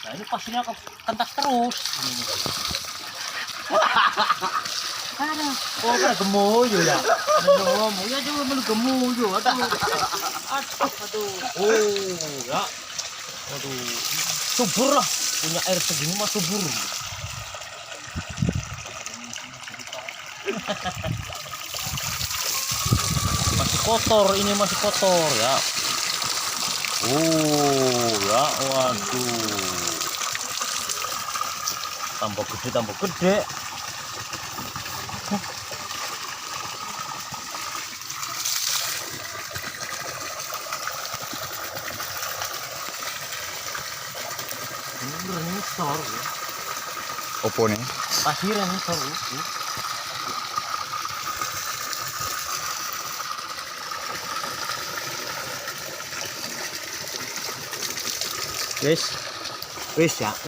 Nah ini pasirnya kentas terus. Ada, oh kan gemoyo ya. Ngomong ya coba melu gemoyo. Aduh. Oh ya. Aduh. Subur lah. Punya air segini mah subur. Masih kotor, ini masih kotor ya. Oh ya, waduh. Tambah gede, tambah gede. Ini bener ngisor ya. Opo nih? Pasirnya ngisor. Wis ya.